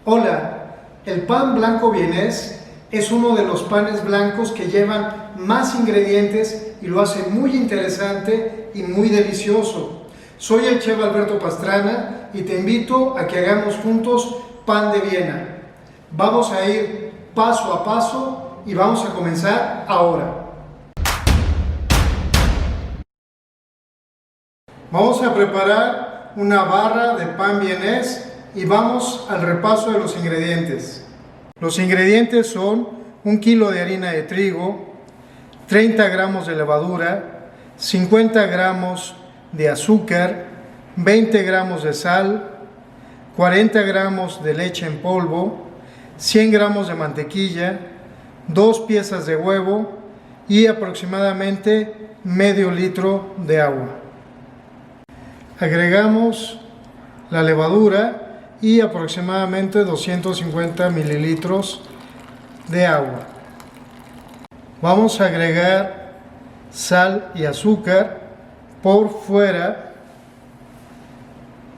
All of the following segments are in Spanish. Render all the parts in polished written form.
Hola, el pan blanco vienés es uno de los panes blancos que llevan más ingredientes y lo hace muy interesante y muy delicioso. Soy el chef Alberto Pastrana y te invito a que hagamos juntos pan de Viena. Vamos a ir paso a paso y vamos a comenzar ahora. Vamos a preparar una barra de pan vienés y vamos al repaso de los ingredientes. Los ingredientes son 1 kilo de harina de trigo, 30 gramos de levadura, 50 gramos de azúcar, 20 gramos de sal, 40 gramos de leche en polvo, 100 gramos de mantequilla, 2 piezas de huevo y aproximadamente medio litro de agua. Agregamos la levadura y aproximadamente 250 mililitros de agua. Vamos a agregar sal y azúcar por fuera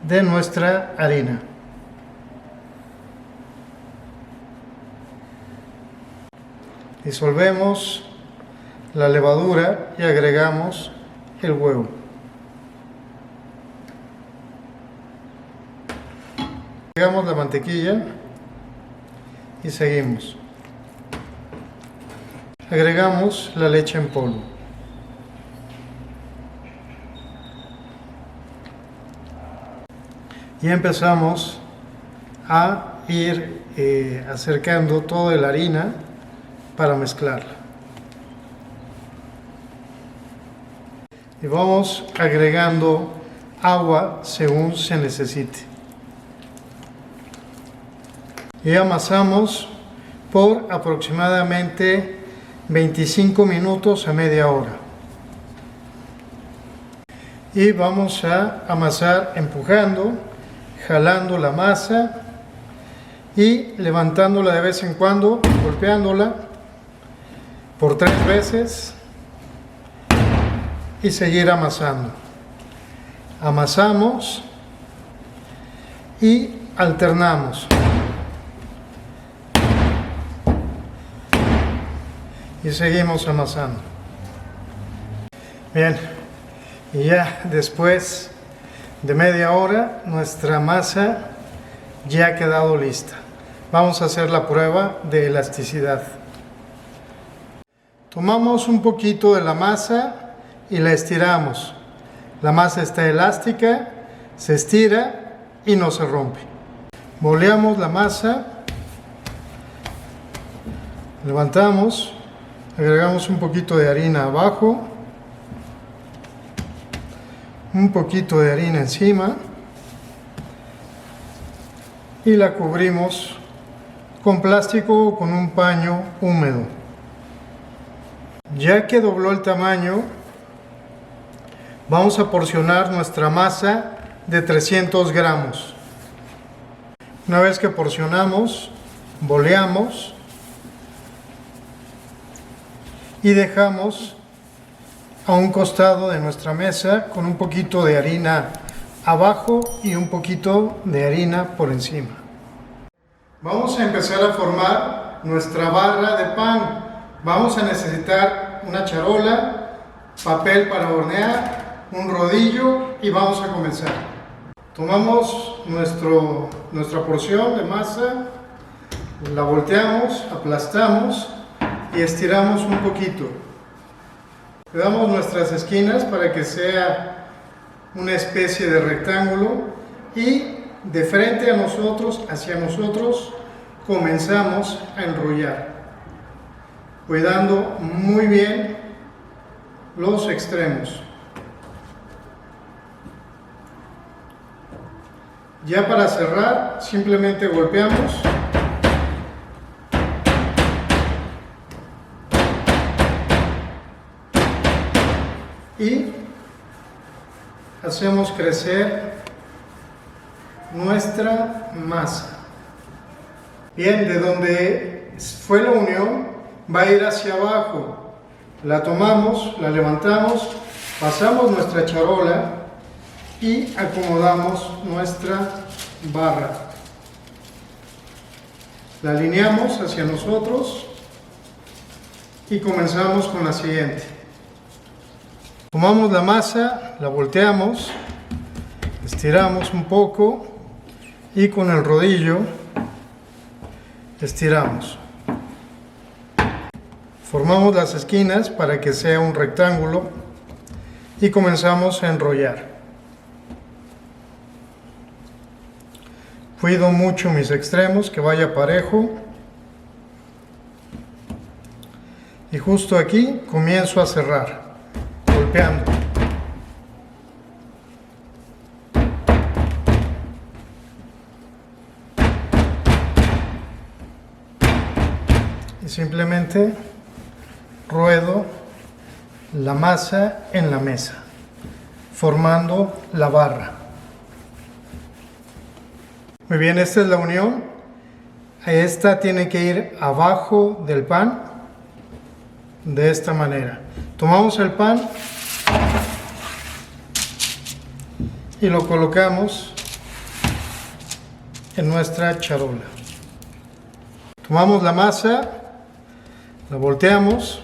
de nuestra harina. Disolvemos la levadura y agregamos el huevo. Agregamos la mantequilla y seguimos. Agregamos la leche en polvo. Y empezamos a ir acercando toda la harina para mezclarla. Y vamos agregando agua según se necesite. Y amasamos por aproximadamente 25 minutos a media hora. Y vamos a amasar empujando, jalando la masa y levantándola de vez en cuando, golpeándola por 3 veces y seguir amasando. Amasamos y alternamos. Y seguimos amasando. Bien, y ya después de media hora nuestra masa ya ha quedado lista. Vamos a hacer la prueba de elasticidad. Tomamos un poquito de la masa y la estiramos. La masa está elástica, se estira y no se rompe. Boleamos la masa, levantamos. Agregamos un poquito de harina abajo, un poquito de harina encima y la cubrimos con plástico o con un paño húmedo. Ya que dobló el tamaño, vamos a porcionar nuestra masa de 300 gramos. Una vez que porcionamos, boleamos y dejamos a un costado de nuestra mesa con un poquito de harina abajo y un poquito de harina por encima. Vamos a empezar a formar nuestra barra de pan. Vamos a necesitar una charola, papel para hornear, un rodillo y vamos a comenzar. Tomamos nuestra porción de masa, la volteamos, aplastamos y estiramos un poquito. Le damos nuestras esquinas para que sea una especie de rectángulo y de frente a nosotros, hacia nosotros, comenzamos a enrollar, cuidando muy bien los extremos. Ya para cerrar, simplemente golpeamos y hacemos crecer nuestra masa. Bien, de donde fue la unión va a ir hacia abajo. La tomamos, la levantamos, pasamos nuestra charola y acomodamos nuestra barra. La alineamos hacia nosotros y comenzamos con la siguiente. Tomamos la masa, la volteamos, estiramos un poco y con el rodillo estiramos. Formamos las esquinas para que sea un rectángulo y comenzamos a enrollar. Cuido mucho mis extremos, que vaya parejo. Y justo aquí comienzo a cerrar, golpeando. Y simplemente ruedo la masa en la mesa, formando la barra. Muy bien, esta es la unión. Esta tiene que ir abajo del pan, de esta manera. Tomamos el pan y lo colocamos en nuestra charola. Tomamos la masa, la volteamos,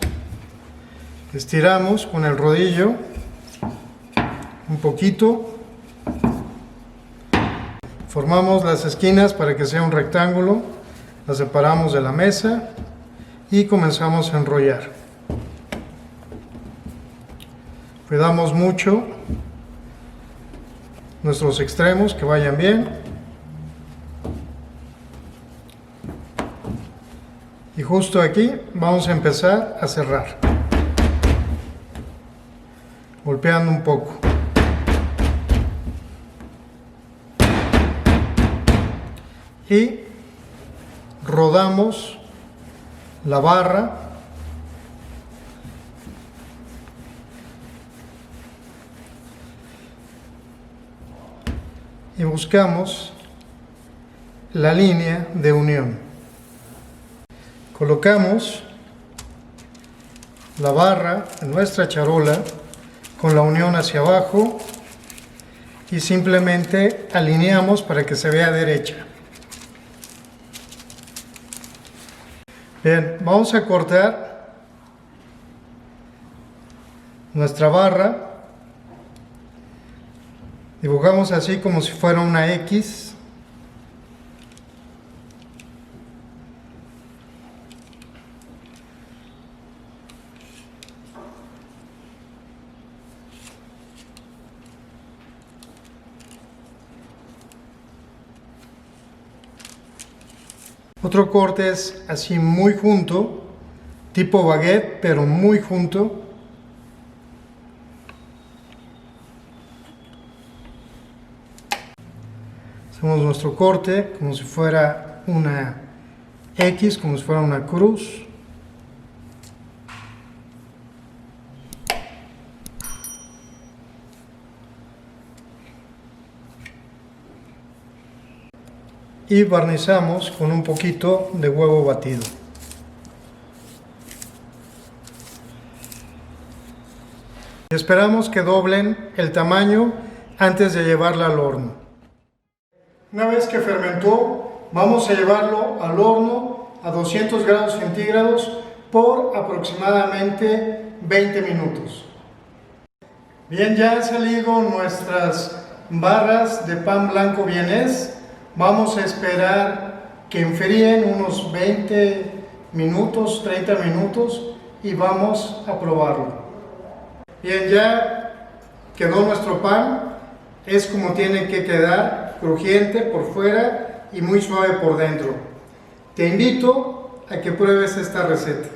estiramos con el rodillo un poquito. Formamos las esquinas para que sea un rectángulo, las separamos de la mesa y comenzamos a enrollar. Cuidamos mucho nuestros extremos, que vayan bien. Y justo aquí vamos a empezar a cerrar, golpeando un poco. Y rodamos la barra y buscamos la línea de unión. Colocamos la barra en nuestra charola con la unión hacia abajo y simplemente alineamos para que se vea derecha. Bien, vamos a cortar nuestra barra. Dibujamos así como si fuera una X. Otro corte es así muy junto, tipo baguette, pero muy junto. Hacemos nuestro corte como si fuera una X, como si fuera una cruz. Y barnizamos con un poquito de huevo batido. Y esperamos que doblen el tamaño antes de llevarla al horno. Una vez que fermentó, vamos a llevarlo al horno a 200 grados centígrados por aproximadamente 20 minutos. Bien, ya han salido nuestras barras de pan blanco vienés. Vamos a esperar que enfríen unos 20 minutos, 30 minutos y vamos a probarlo. Bien, ya quedó nuestro pan. Es como tiene que quedar, crujiente por fuera y muy suave por dentro. Te invito a que pruebes esta receta.